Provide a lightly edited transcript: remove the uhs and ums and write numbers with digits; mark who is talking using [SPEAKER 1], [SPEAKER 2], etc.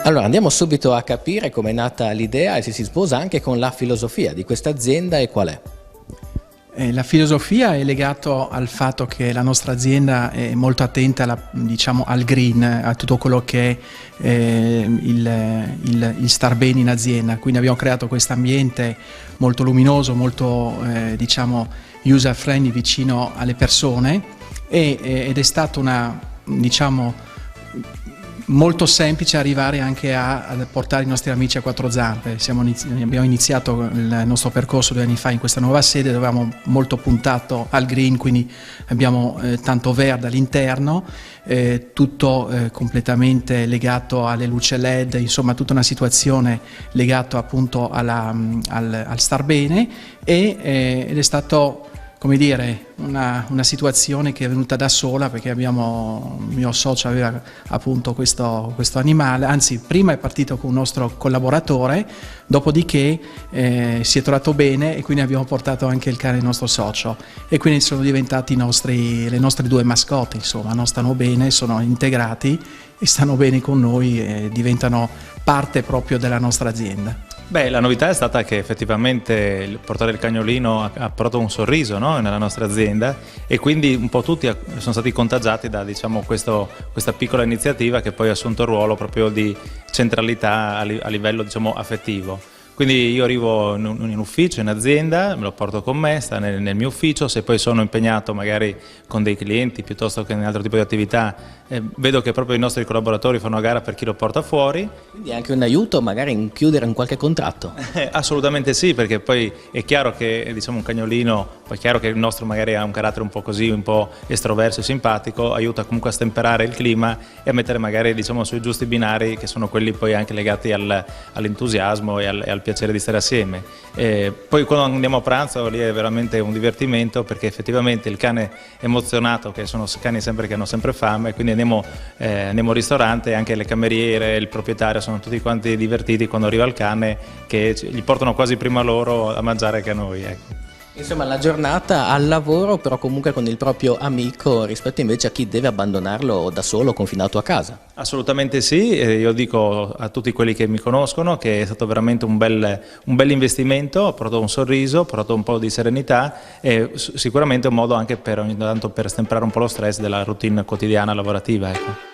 [SPEAKER 1] Allora andiamo subito a capire come è nata l'idea e se si sposa anche con la filosofia di questa azienda e qual è.
[SPEAKER 2] La filosofia è legata al fatto che la nostra azienda è molto attenta al green, a tutto quello che è il star bene in azienda. Quindi abbiamo creato questo ambiente molto luminoso, molto user friendly, vicino alle persone ed è stato molto semplice arrivare anche a portare i nostri amici a quattro zampe. Abbiamo iniziato il nostro percorso 2 anni fa in questa nuova sede dove abbiamo molto puntato al green, quindi abbiamo tanto verde all'interno, tutto completamente legato alle luci LED, insomma tutta una situazione legata appunto al star bene ed è stato, come dire, una situazione che è venuta da sola, perché il mio socio aveva appunto questo animale, anzi prima è partito con un nostro collaboratore, dopodiché si è trovato bene e quindi abbiamo portato anche il cane del nostro socio e quindi sono diventati le nostre 2 mascotte, insomma, non stanno bene, sono integrati e stanno bene con noi e diventano parte proprio della nostra azienda.
[SPEAKER 3] Beh, la novità è stata che effettivamente il portare il cagnolino ha portato un sorriso, no? Nella nostra azienda e quindi un po' tutti sono stati contagiati da questa piccola iniziativa che poi ha assunto il ruolo proprio di centralità a livello affettivo. Quindi io arrivo in ufficio, in azienda, me lo porto con me, sta nel mio ufficio, se poi sono impegnato magari con dei clienti piuttosto che in altro tipo di attività, vedo che proprio i nostri collaboratori fanno a gara per chi lo porta fuori.
[SPEAKER 1] Quindi è anche un aiuto magari in chiudere un qualche contratto?
[SPEAKER 3] Assolutamente sì, perché poi è chiaro che un cagnolino, poi è chiaro che il nostro magari ha un carattere un po' così, un po' estroverso e simpatico, aiuta comunque a stemperare il clima e a mettere magari sui giusti binari che sono quelli poi anche legati all'entusiasmo e al piacere di stare assieme. Poi quando andiamo a pranzo lì è veramente un divertimento perché effettivamente il cane è emozionato, che sono cani che hanno sempre fame, quindi andiamo al ristorante e anche le cameriere, il proprietario sono tutti quanti divertiti quando arriva il cane, che gli portano quasi prima loro a mangiare che a noi. Ecco.
[SPEAKER 1] Insomma, la giornata al lavoro, però comunque con il proprio amico rispetto invece a chi deve abbandonarlo da solo, confinato a casa.
[SPEAKER 3] Assolutamente sì, io dico a tutti quelli che mi conoscono che è stato veramente un bel investimento, ha portato un sorriso, ha portato un po' di serenità e sicuramente un modo anche ogni tanto per stemperare un po' lo stress della routine quotidiana lavorativa. Ecco.